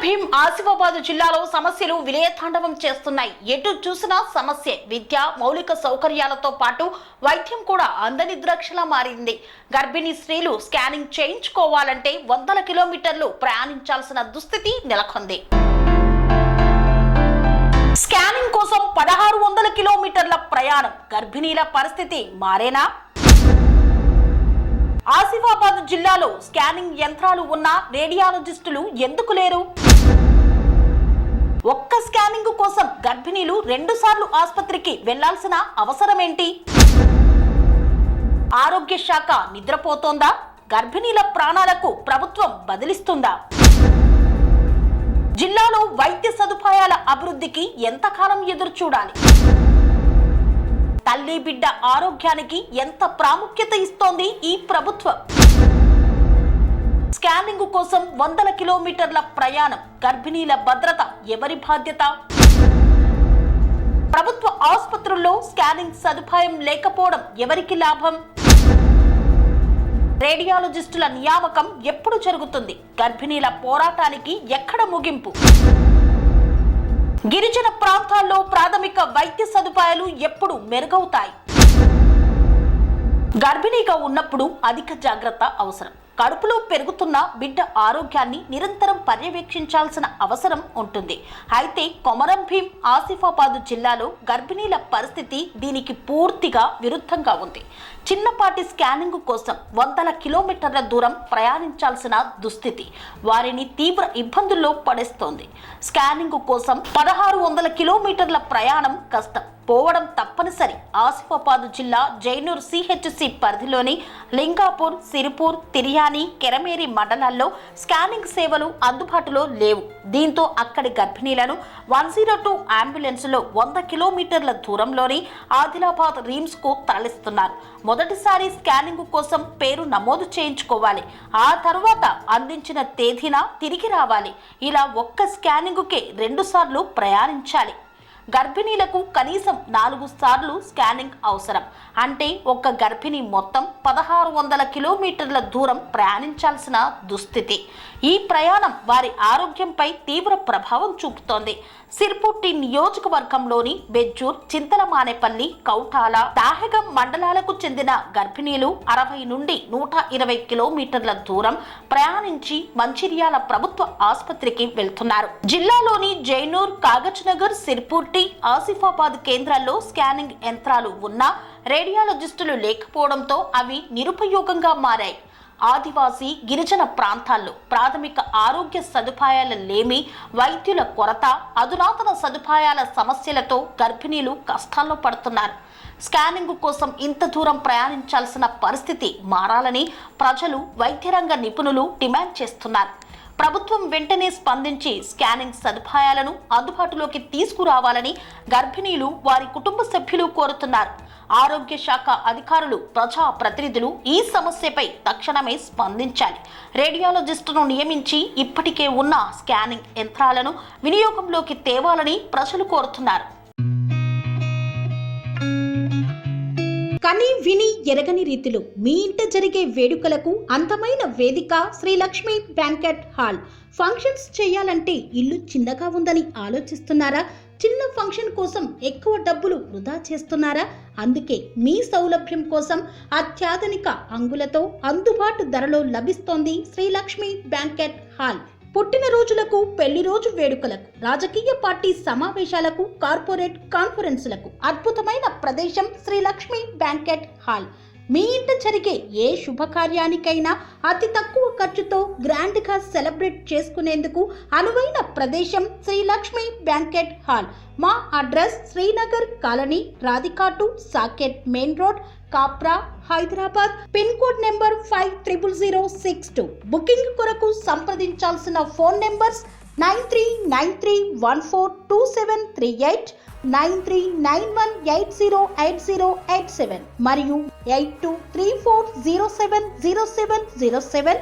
భీం ఆసిఫాబాద్ జిల్లాలో సమస్యలు విలయతాండవం చేస్తున్నాయి. ఎటు చూసినా సమస్య. విద్య, మౌలిక సౌకర్యాలతో పాటు వైద్యం కూడా అందని ద్రాక్షలా మారింది. గర్భిణీ స్త్రీలు స్కానింగ్ చేయించుకోవాలంటే వందల కిలోమీటర్లు ప్రయాణించాల్సిన దుస్థితి నెలకొంది. స్కానింగ్ కోసం 1600 కిలోమీటర్ల ప్రయాణం. గర్భిణీల పరిస్థితి మారేనా? ఆసిఫాబాద్ జిల్లాలో స్కానింగ్ యంత్రాలు ఉన్న రేడియాలజిస్టులు ఎందుకు లేరు? ఒక్క స్కానింగ్ కోసం గర్భిణీలు 2 సార్లు ఆసుపత్రికి వెళ్లాల్సిన అవసరమేంటి? ఆరోగ్య శాఖ నిద్రపోతోందా? గర్భిణీల ప్రాణాలకు ప్రభుత్వం బదిలిస్తుందా? జిల్లాలో వైద్య సదుపాయాల అభివృద్ధికి ఎంతకాలం ఎదురు చూడాలి? తల్లి బిడ్డ ఆరోగ్యానికి ఎంత ప్రాముఖ్యత ఇస్తోంది ఈ ప్రభుత్వం? స్కానింగ్ కోసం వందల కిలోమీటర్ల ప్రయాణం. గర్భిణీల భద్రత ఎవరి బాధ్యత? ప్రభుత్వ ఆసుపత్రుల్లో స్కానింగ్ సదుపాయం లేకపోవడం ఎవరికి లాభం? రేడియాలజిస్టుల నియామకం ఎప్పుడు జరుగుతుంది? గర్భిణీల పోరాటానికి ఎక్కడ ముగింపు? గిరిజన ప్రాంతాల్లో ప్రాథమిక వైద్య సదుపాయాలు ఎప్పుడు మెరుగవుతాయి? గర్భిణీగా ఉన్నప్పుడు అధిక జాగ్రత్త అవసరం. కడుపులో పెరుగుతున్న బిడ్డ ఆరోగ్యాన్ని నిరంతరం పర్యవేక్షించాల్సిన అవసరం ఉంటుంది. అయితే కొమరం భీం ఆసిఫాబాద్ జిల్లాలో గర్భిణీల పరిస్థితి దీనికి పూర్తిగా విరుద్ధంగా ఉంది. చిన్నపాటి స్కానింగ్ కోసం వందల కిలోమీటర్ల దూరం ప్రయాణించాల్సిన దుస్థితి వారిని తీవ్ర ఇబ్బందుల్లో పడేస్తోంది. స్కానింగ్ కోసం 1600 కిలోమీటర్ల ప్రయాణం కష్టం. పోవడం తప్పనిసరి. ఆసిఫాబాద్ జిల్లా జైనూర్ సిహెచ్సి పరిధిలోని లింగాపూర్, సిరిపూర్, తిర్యాని, కెరమేరి మండలాల్లో స్కానింగ్ సేవలు అందుబాటులో లేవు. దీంతో అక్కడి గర్భిణీలను 102 అంబులెన్సులో 100 కిలోమీటర్ల దూరంలోని ఆదిలాబాద్ రిమ్స్ కు తరలిస్తున్నారు. మొదటిసారి స్కానింగ్ కోసం పేరు నమోదు చేయించుకోవాలి. ఆ తర్వాత అందించిన తేదీన తిరిగి రావాలి. ఇలా ఒక్క స్కానింగ్కే 2 సార్లు ప్రయాణించాలి. గర్భిణీలకు కనీసం 4 సార్లు స్కానింగ్ అవసరం. అంటే ఒక గర్భిణి మొత్తం 1600 కిలోమీటర్ల దూరం ప్రయాణించాల్సిన దుస్థితి. ఈ ప్రయాణం వారి ఆరోగ్యంపై తీవ్ర ప్రభావం చూపుతోంది. సిర్పుట్టి నియోజకవర్గంలోని బెజ్జూర్, చింతలమానేపల్లి, కౌటాల, దాహెగం మండలాలకు చెందిన గర్భిణీలు 60 నుండి 120 కిలోమీటర్ల దూరం ప్రయాణించి మంచిర్యాల ప్రభుత్వ ఆసుపత్రికి వెళ్తున్నారు. జిల్లాలోని జైనూర్, కాగజ్నగర్, సిర్పుట్టి, ఆసిఫాబాద్ కేంద్రాల్లో స్కానింగ్ యంత్రాలు ఉన్నా రేడియాలజిస్టులు లేకపోవడంతో అవి నిరుపయోగంగా మారాయి. ఆదివాసీ, గిరిజన ప్రాంతాల్లో ప్రాథమిక ఆరోగ్య సదుపాయాల లేమి, వైద్యుల కొరత, అధునాతన సదుపాయాల సమస్యలతో గర్భిణీలు కష్టాల్లో పడుతున్నారు. స్కానింగ్ కోసం ఇంత దూరం ప్రయాణించాల్సిన పరిస్థితి మారాలని ప్రజలు, వైద్యరంగ నిపుణులు డిమాండ్ చేస్తున్నారు. ప్రభుత్వం వెంటనే స్పందించి స్కానింగ్ సదుపాయాలను అందుబాటులోకి తీసుకురావాలని గర్భిణీలు, వారి కుటుంబ సభ్యులు కోరుతున్నారు. ఆరోగ్య శాఖ అధికారులు, ప్రజా ప్రతినిధులు ఈ సమస్యపై తక్షణమే స్పందించాలి. రేడియాలజిస్టును నియమించి ఇప్పటికే ఉన్న స్కానింగ్ యంత్రాలను వినియోగంలోకి తేవాలని ప్రజలు కోరుతున్నారు. కని విని ఎరగని రీతిలో మీ ఇంట జరిగే వేడుకలకు అందమైన వేదిక Shri Lakshmi banquet hall. Functions చేయాలంటే ఇల్లు చిన్నగా ఉందని ఆలోచిస్తున్నారా? చిన్న ఫంక్షన్ కోసం ఎక్కువ డబ్బులు వృధా చేస్తున్నారా? అందుకే మీ సౌలభ్యం కోసం అత్యాధునిక అంగులతో అందుబాటు ధరలో లభిస్తోంది శ్రీ లక్ష్మి బ్యాంకెట్ హాల్. పుట్టినరోజులకు, పెళ్లి రోజు వేడుకలకు, రాజకీయ పార్టీ సమావేశాలకు, కార్పొరేట్ కాన్ఫరెన్సులకు అద్భుతమైన ప్రదేశం శ్రీ లక్ష్మి బ్యాంకెట్ హాల్. మీ ఇంట జరిగే ఏ శుభకార్యానికైనా అతి తక్కువ ఖర్చుతో గ్రాండ్గా సెలబ్రేట్ చేసుకునేందుకు అనువైన ప్రదేశం శ్రీ లక్ష్మి బ్యాంకెట్ హాల్. మా అడ్రస్ శ్రీనగర్ కాలనీ, రాధికాటు, Saket main road, Kapra, Hyderabad. Pin code number 500062. Booking కొరకు సంప్రదించాల్సిన ఫోన్ నెంబర్స్ 9393142738, 9391808087 మరియు 8234070707.